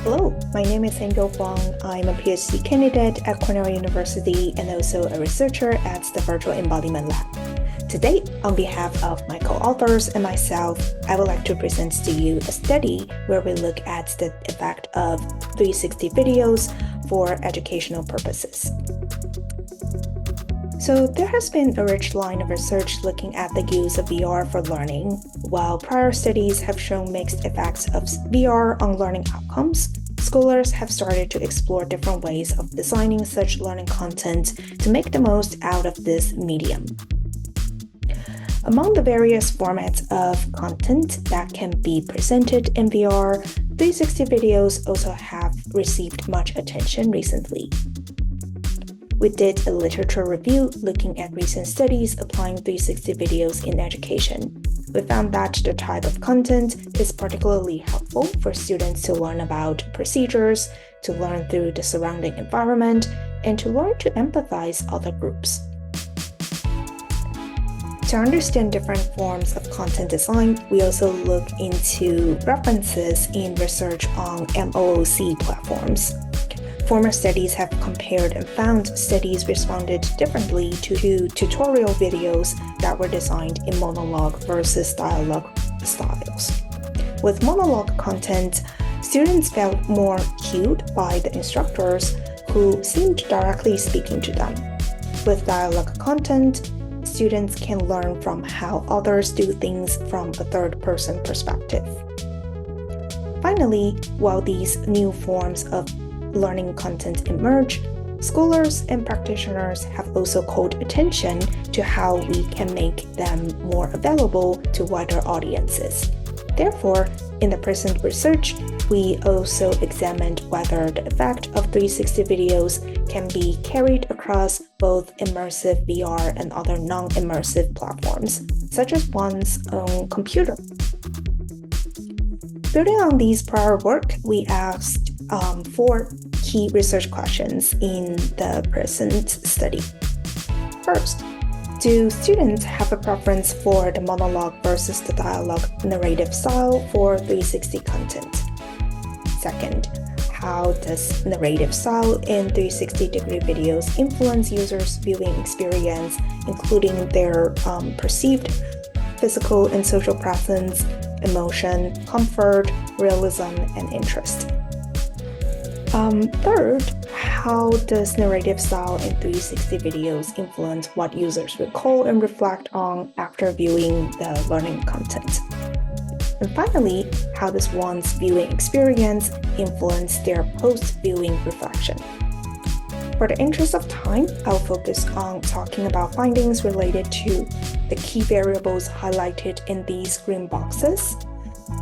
Hello, my name is Hwang. I'm a PhD candidate at Cornell University and also a researcher at the Virtual Embodiment Lab. Today, on behalf of my co-authors and myself, I would like to present to you a study where we look at the effect of 360 videos for educational purposes. So there has been a rich line of research looking at the use of VR for learning. While prior studies have shown mixed effects of VR on learning outcomes, scholars have started to explore different ways of designing such learning content to make the most out of this medium. Among the various formats of content that can be presented in VR, 360 videos also have received much attention recently. We did a literature review looking at recent studies applying 360 videos in education. We found that the type of content is particularly helpful for students to learn about procedures, to learn through the surrounding environment, and to learn to empathize other groups. To understand different forms of content design, we also look into references in research on MOOC platforms. Former studies have compared and found studies responded differently to tutorial videos that were designed in monologue versus dialogue styles. With monologue content, students felt more cued by the instructors who seemed directly speaking to them. With dialogue content, students can learn from how others do things from a third-person perspective. Finally, while these new forms of learning content emerge, scholars and practitioners have also called attention to how we can make them more available to wider audiences. Therefore, in the present research, we also examined whether the effect of 360 videos can be carried across both immersive VR and other non-immersive platforms, such as one's own computer. Building on these prior work, we asked 4 key research questions in the present study. First, do students have a preference for the monologue versus the dialogue narrative style for 360 content? Second, how does narrative style in 360-degree videos influence users' viewing experience, including their perceived physical and social presence, emotion, comfort, realism, and interest? Third, how does narrative style in 360 videos influence what users recall and reflect on after viewing the learning content? And finally, how does one's viewing experience influence their post-viewing reflection? For the interest of time, I'll focus on talking about findings related to the key variables highlighted in these green boxes.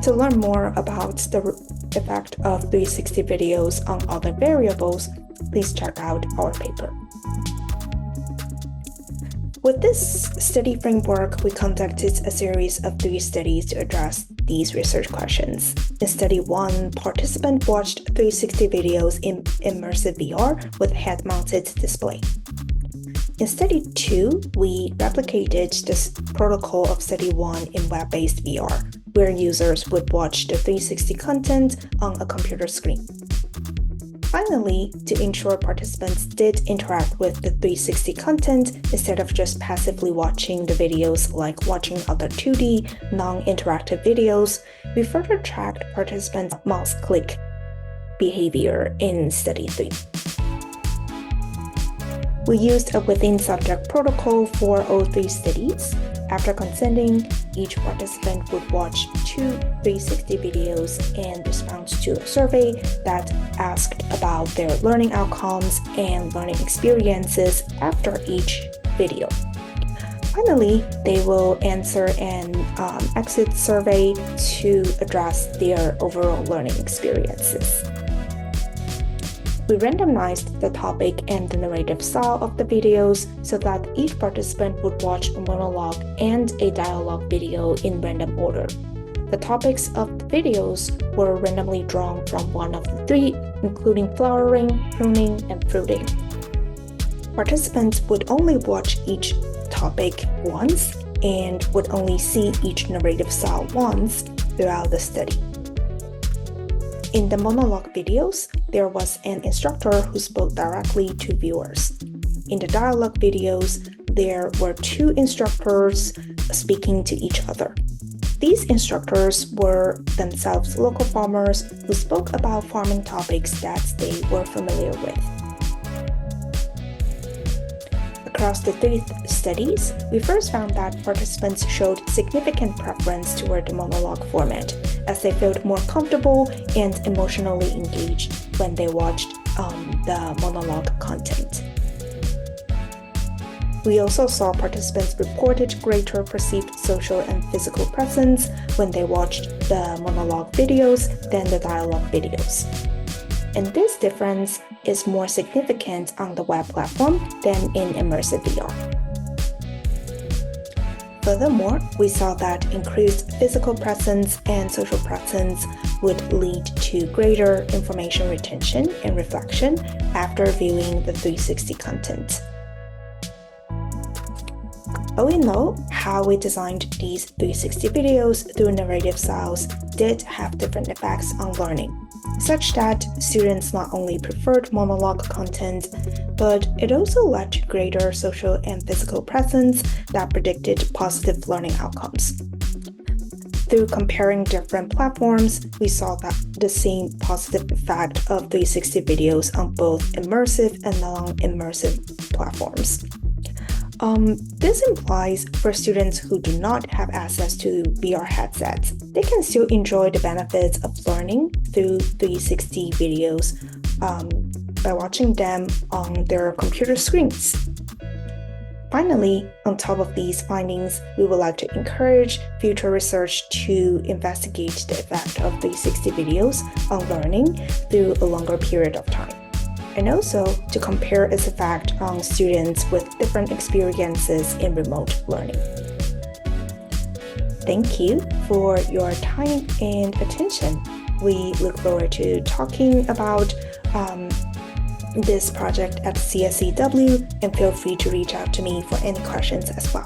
To learn more about the effect of 360 videos on other variables, please check out our paper. With this study framework, we conducted a series of 3 studies to address these research questions. In Study 1, participants watched 360 videos in immersive VR with head-mounted display. In Study 2, we replicated this protocol of Study 1 in web-based VR, where users would watch the 360 content on a computer screen. Finally, to ensure participants did interact with the 360 content instead of just passively watching the videos like watching other 2D, non-interactive videos, we further tracked participants' mouse click behavior in Study 3. We used a within-subject protocol for all 3 studies. After consenting, each participant would watch 2 360 videos and respond to a survey that asked about their learning outcomes and learning experiences after each video. Finally, they will answer an exit survey to address their overall learning experiences. We randomized the topic and the narrative style of the videos so that each participant would watch a monologue and a dialogue video in random order. The topics of the videos were randomly drawn from one of the 3, including flowering, pruning, and fruiting. Participants would only watch each topic once and would only see each narrative style once throughout the study. In the monologue videos, there was an instructor who spoke directly to viewers. In the dialogue videos, there were two instructors speaking to each other. These instructors were themselves local farmers who spoke about farming topics that they were familiar with. Across the three studies, we first found that participants showed significant preference toward the monologue format, as they felt more comfortable and emotionally engaged when they watched the monologue content. We also saw participants reported greater perceived social and physical presence when they watched the monologue videos than the dialogue videos. And this difference is more significant on the web platform than in immersive VR. Furthermore, we saw that increased physical presence and social presence would lead to greater information retention and reflection after viewing the 360 content. All in all, how we designed these 360 videos through narrative styles did have different effects on learning, such that students not only preferred monologue content, but it also led to greater social and physical presence that predicted positive learning outcomes. Through comparing different platforms, we saw that the same positive effect of 360 videos on both immersive and non-immersive platforms. This implies for students who do not have access to VR headsets, they can still enjoy the benefits of learning through 360 videos by watching them on their computer screens. Finally, on top of these findings, we would like to encourage future research to investigate the effect of 360 videos on learning through a longer period of time, and also to compare its effect on students with different experiences in remote learning. Thank you for your time and attention. We look forward to talking about this project at CSCW, and feel free to reach out to me for any questions as well.